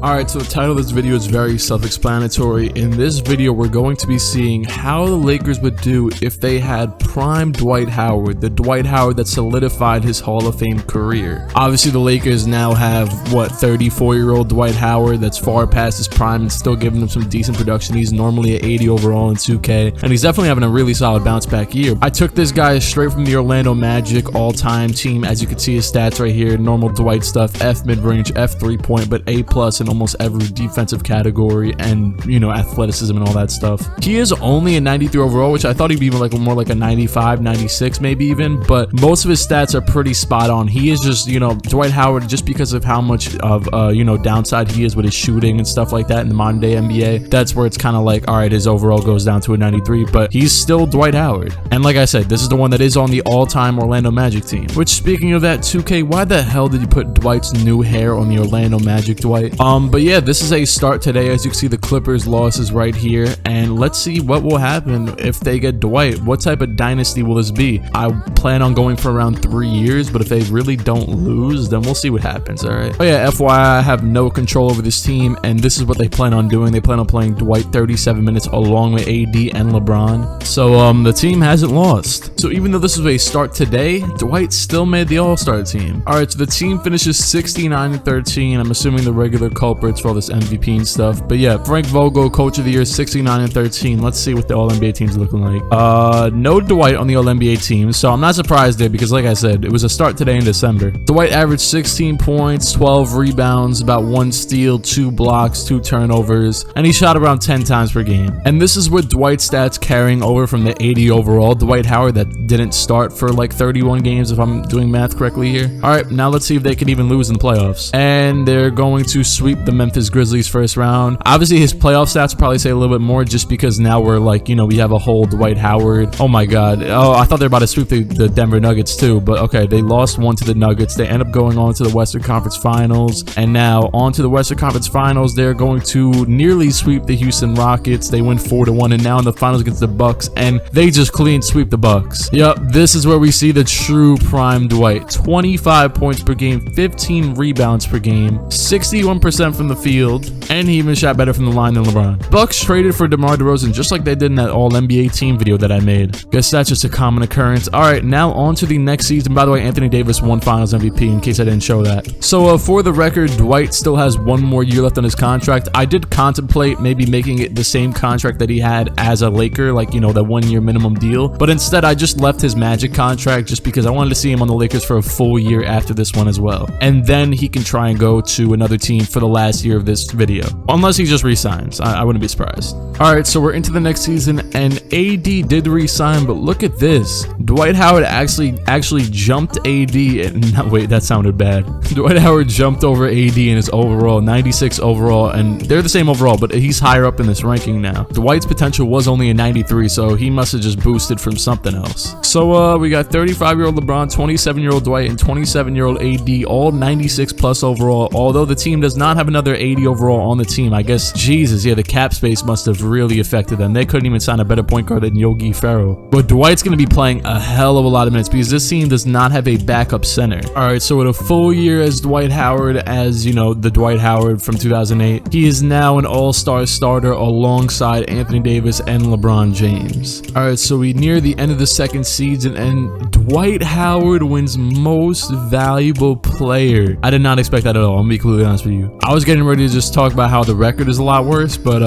Alright, so the title of this video is very self-explanatory. In this video, we're going to be seeing how the Lakers would do if they had prime Dwight Howard, the Dwight Howard that solidified his Hall of Fame career. Obviously, the Lakers now have, 34-year-old Dwight Howard that's far past his prime and still giving them some decent production. He's normally at 80 overall in 2K, and he's definitely having a really solid bounce-back year. I took this guy straight from the Orlando Magic all-time team. As you can see his stats right here, normal Dwight stuff, F mid-range, F 3-point, but A+ in almost every defensive category, and athleticism and all that stuff. He is only a 93 overall, which I thought he'd be more like a 95, 96 maybe even, but most of his stats are pretty spot on. He is just Dwight Howard, just because of how much of downside he is with his shooting and stuff like that in the modern day NBA. That's where it's kind of like, all right, his overall goes down to a 93, but he's still Dwight Howard. And like I said, this is the one that is on the all-time Orlando Magic team. Which, speaking of that, 2K, why the hell did you put Dwight's new hair on the Orlando Magic, Dwight? But yeah, this is a start today. As you can see, the Clippers loss is right here, and let's see what will happen if they get Dwight. What type of dynasty will this be? I plan on going for around 3 years, but if they really don't lose, then we'll see what happens. All right. Oh yeah, FYI, I have no control over this team, and this is what they plan on doing. They plan on playing Dwight 37 minutes along with AD and LeBron. So the team hasn't lost. So even though this is a start today, Dwight still made the All-Star team. All right, so the team finishes 69-13. I'm assuming the regular culprits for all this MVP and stuff. But yeah, Frank Vogel, Coach of the Year, 69-13. Let's see what the All-NBA team's looking like. No Dwight on the All-NBA team, so I'm not surprised there because, like I said, it was a start today in December. Dwight averaged 16 points, 12 rebounds, about 1 steal, 2 blocks, 2 turnovers, and he shot around 10 times per game. And this is with Dwight's stats carrying over from the 80 overall Dwight Howard that didn't start for like 31 games, if I'm doing math correctly here. All right, now let's see if they can even lose in the playoffs. And they're going to sweep the Memphis Grizzlies first round. Obviously, his playoff stats will probably say a little bit more just because now we're like, we have a whole Dwight Howard. Oh my God. Oh, I thought they were about to sweep the Denver Nuggets too, but okay, they lost one to the Nuggets. They end up going on to the Western Conference Finals, and now on to the Western Conference Finals. They're going to nearly sweep the Houston Rockets. They win 4-1, and now in the finals against the Bucks, and they just clean sweep the Bucks. Yep, this is where we see the true prime Dwight. 25 points per game, 15 rebounds per game, 61% from the field, and he even shot better from the line than LeBron. Bucks traded for DeMar DeRozan just like they did in that All-NBA team video that I made. Guess that's just a common occurrence. All right, now on to the next season. By the way, Anthony Davis won Finals MVP, in case I didn't show that. So for the record, Dwight still has 1 more year left on his contract. I did contemplate maybe making it the same contract that he had as a Laker, like, that 1-year minimum deal. But instead, I just left his Magic contract just because I wanted to see him on the Lakers for a full year after this one as well. And then he can try and go to another team for the last year of this video. Unless he just resigns. I wouldn't be surprised. All right, so we're into the next season, and AD did resign, but look at this. Dwight Howard actually jumped AD. Wait, that sounded bad. Dwight Howard jumped over AD in his overall, 96 overall, and they're the same overall, but he's higher up in this ranking now. Dwight's potential was only a 93, so he must have just boosted from something else. So we got 35-year-old LeBron, 27-year-old Dwight, and 27-year-old AD, all 96 plus overall, although the team does not have another 80 overall on the team. I guess, Jesus, yeah, the cap space must have really affected them. They couldn't even sign a better point guard than Yogi Ferrell. But Dwight's going to be playing a hell of a lot of minutes because this team does not have a backup center. All right, so with a full year as Dwight Howard, as the Dwight Howard from 2008, he is now an all-star starter alongside Anthony Davis and LeBron James. All right, so we near the end of the second season, and Dwight Howard wins most valuable player. I did not expect that at all. I'm gonna be completely honest with you. I was getting ready to just talk about how the record is a lot worse, but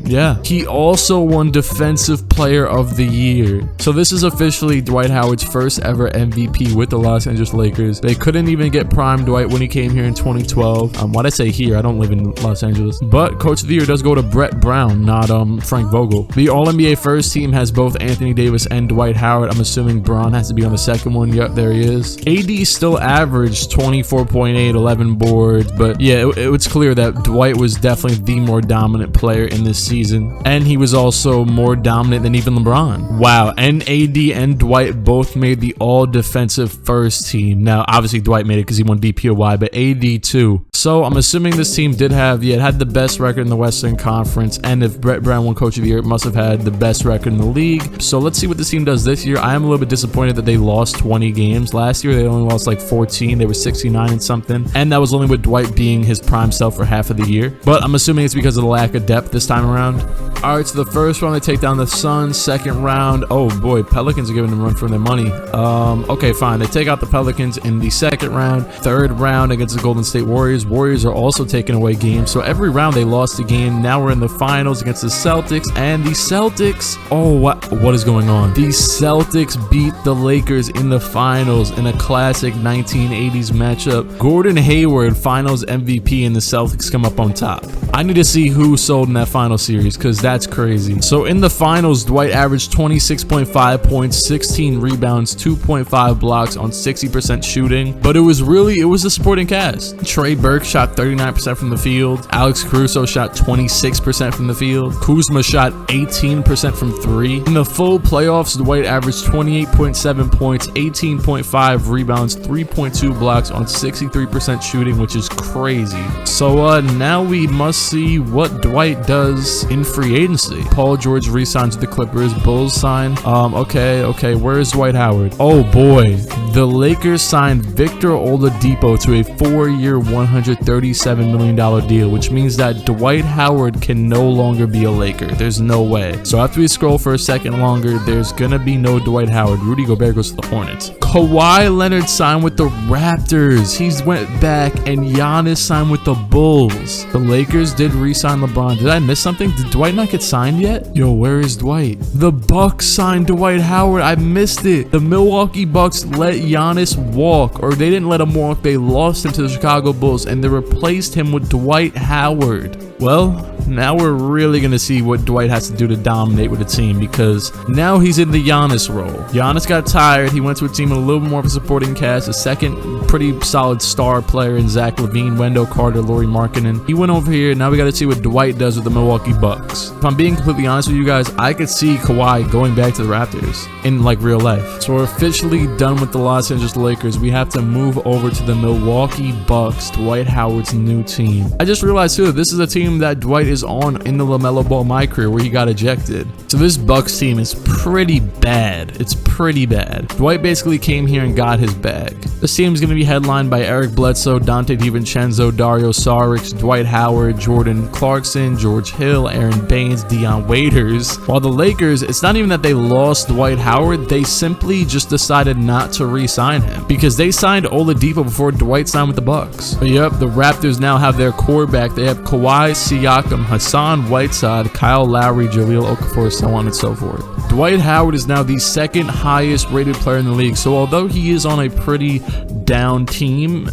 yeah. He also won Defensive Player of the Year. So this is officially Dwight Howard's first ever MVP with the Los Angeles Lakers. They couldn't even get prime Dwight when he came here in 2012. Why'd I say here? I don't live in Los Angeles. But Coach of the Year does go to Brett Brown, not Frank Vogel. The All-NBA first team has both Anthony Davis and Dwight Howard. I'm assuming Braun has to be on the second one. Yep, there he is. AD still averaged 24.8, 11 boards, but yeah, it's clear that Dwight was definitely the more dominant player in this season, and he was also more dominant than even LeBron. Wow, and AD and Dwight both made the all-defensive first team. Now, obviously, Dwight made it because he won DPOY, but AD too. So I'm assuming this team did have, it had the best record in the Western Conference, and if Brett Brown won Coach of the Year, it must have had the best record in the league. So let's see what this team does this year. I am a little bit disappointed that they lost 20 games. Last year, they only lost like 14. They were 69 and something, and that was only with Dwight being his prime self for half of the year. But I'm assuming it's because of the lack of depth this time around. All right, so the first round, they take down the Suns. Second round, oh boy, Pelicans are giving them a run for their money. Okay, fine. They take out the Pelicans in the second round. Third round against the Golden State Warriors. Warriors are also taking away games. So every round they lost a game. Now we're in the finals against the Celtics. And the Celtics, oh, what is going on? The Celtics beat the Lakers in the finals in a classic 1980s matchup. Gordon Hayward, finals MVP, and the Celtics come up on top. I need to see who sold in that final series because that's crazy. So in the finals, Dwight averaged 26.5 points, 16 rebounds, 2.5 blocks on 60% shooting. But it was the supporting cast. Trey Burke shot 39% from the field. Alex Caruso shot 26% from the field. Kuzma shot 18% from three. In the full playoffs, Dwight averaged 28.7 points, 18.5 rebounds, 3.2 blocks on 63% shooting, which is crazy. So now we must see what Dwight does in free agency. Paul George re-signs with the Clippers. Bulls sign. Okay. Where's Dwight Howard? Oh boy. The Lakers signed Victor Oladipo to a 4-year, $137 million deal, which means that Dwight Howard can no longer be a Laker. There's no way. So after we scroll for a second longer, there's gonna be no Dwight Howard. Rudy Gobert goes to the Hornets. Kawhi Leonard signed with the Raptors. He's went back, and Giannis signed with the Bulls. The Lakers did re-sign LeBron. Did I miss something? Did Dwight not get signed yet? Yo, where is Dwight? The Bucks signed Dwight Howard. I missed it. The Milwaukee Bucks let Giannis walk, or they didn't let him walk. They lost him to the Chicago Bulls, and they replaced him with Dwight Howard. Well, now we're really going to see what Dwight has to do to dominate with the team, because now he's in the Giannis role. Giannis got tired. He went to a team with a little more of a supporting cast, a second pretty solid star player in Zach LaVine, Wendell Carter, Lauri Markkanen. He went over here. Now we got to see what Dwight does with the Milwaukee Bucks. If I'm being completely honest with you guys, I could see Kawhi going back to the Raptors in like real life. So we're officially done with the Los Angeles Lakers. We have to move over to the Milwaukee Bucks, Dwight Howard's new team. I just realized too, this is a team that Dwight is on in the LaMelo Ball My Career, where he got ejected. So this Bucks team is pretty bad. It's pretty bad. Dwight basically came here and got his bag. This team is going to be headlined by Eric Bledsoe, Dante DiVincenzo, Dario Saric, Dwight Howard, Jordan Clarkson, George Hill, Aaron Baines, Dion Waiters. While the Lakers, it's not even that they lost Dwight Howard, they simply just decided not to re-sign him because they signed Oladipo before Dwight signed with the Bucks. But yep, the Raptors now have their core back. They have Kawhi, Siakam, Hassan Whiteside, Kyle Lowry, Jahlil Okafor, so on and so forth. Dwight Howard is now the second highest rated player in the league, so although he is on a pretty down team,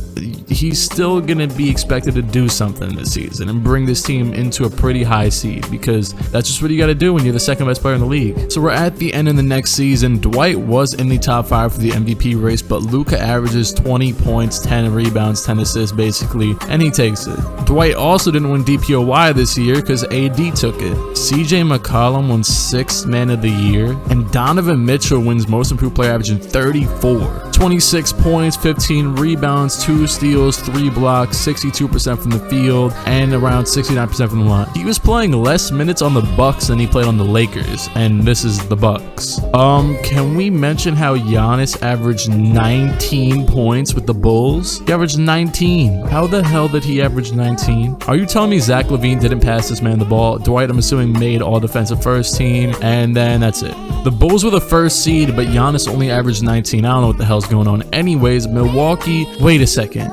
he's still going to be expected to do something this season and bring this team into a pretty high seed, because that's just what you got to do when you're the second best player in the league. So we're at the end of the next season. Dwight was in the top 5 for the MVP race, but Luka averages 20 points, 10 rebounds, 10 assists basically, and he takes it. Dwight also didn't win DPOY this year because AD took it. CJ McCollum won 6th Man of the Year, and Donovan Mitchell wins Most Improved Player, averaging 34. 26 points, 15 rebounds, 2 steals, 3 blocks, 62% from the field, and around 69% from the line. He was playing less minutes on the Bucks than he played on the Lakers, and this is the Bucks. Can we mention how Giannis averaged 19 points with the Bulls? He averaged 19. How the hell did he average 19? Are you telling me Zach LaVine didn't pass this man the ball? Dwight, I'm assuming, made all defensive first team, and then that's it. The Bulls were the first seed, but Giannis only averaged 19. I don't know what the hell's going on. Anyways, Milwaukee, wait a second.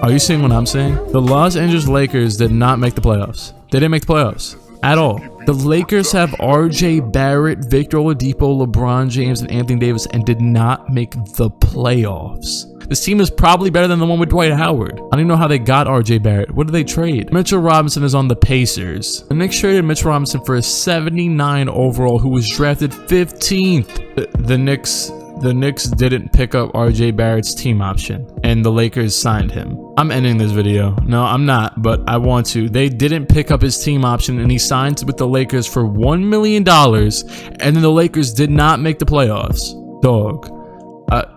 Are you seeing what I'm saying? The Los Angeles Lakers did not make the playoffs. They didn't make the playoffs at all. The Lakers have RJ Barrett, Victor Oladipo, LeBron James, and Anthony Davis, and did not make the playoffs. This team is probably better than the one with Dwight Howard. I don't even know how they got RJ Barrett. What did they trade? Mitchell Robinson is on the Pacers. The Knicks traded Mitchell Robinson for a 79 overall who was drafted 15th. The Knicks the Knicks didn't pick up RJ Barrett's team option and the Lakers signed him. I'm ending this video. No, I'm not, but I want to. They didn't pick up his team option and he signed with the Lakers for $1 million, and then the Lakers did not make the playoffs. Dog.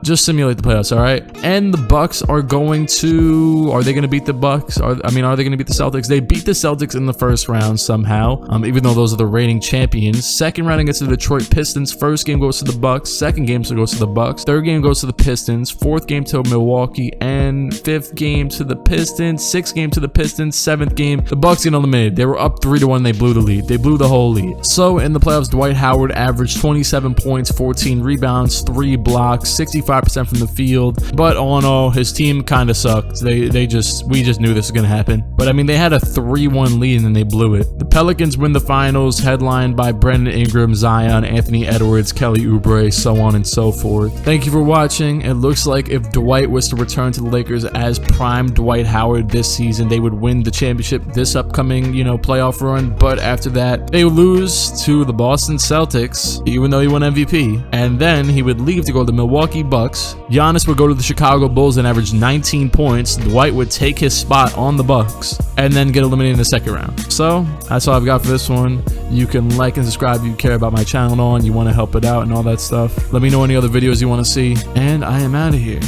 Just simulate the playoffs, all right? And the Bucks are going to... Are they going to beat the Bucks? Are they going to beat the Celtics? They beat the Celtics in the first round somehow, even though those are the reigning champions. Second round against the Detroit Pistons. First game goes to the Bucks. Second game goes to the Bucks. Third game goes to the Pistons. Fourth game to Milwaukee. And fifth game to the Pistons. Sixth game to the Pistons. Seventh game, the Bucks get eliminated. They were up 3-1. They blew the lead. They blew the whole lead. So in the playoffs, Dwight Howard averaged 27 points, 14 rebounds, 3 blocks, 65% from the field, but all in all, his team kind of sucked. We just knew this was gonna happen. But I mean, they had a 3-1 lead and then they blew it. The Pelicans win the finals, headlined by Brandon Ingram, Zion, Anthony Edwards, Kelly Oubre, so on and so forth. Thank you for watching. It looks like if Dwight was to return to the Lakers as prime Dwight Howard this season, they would win the championship this upcoming, playoff run. But after that, they lose to the Boston Celtics, even though he won MVP. And then he would leave to go to the Milwaukee Bucks. Giannis would go to the Chicago Bulls and average 19 points. Dwight would take his spot on the Bucks and then get eliminated in the second round. So that's all I've got for this one. You can like and subscribe if you care about my channel at all and you want to help it out and all that stuff. Let me know any other videos you want to see, and I am out of here.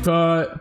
Cut.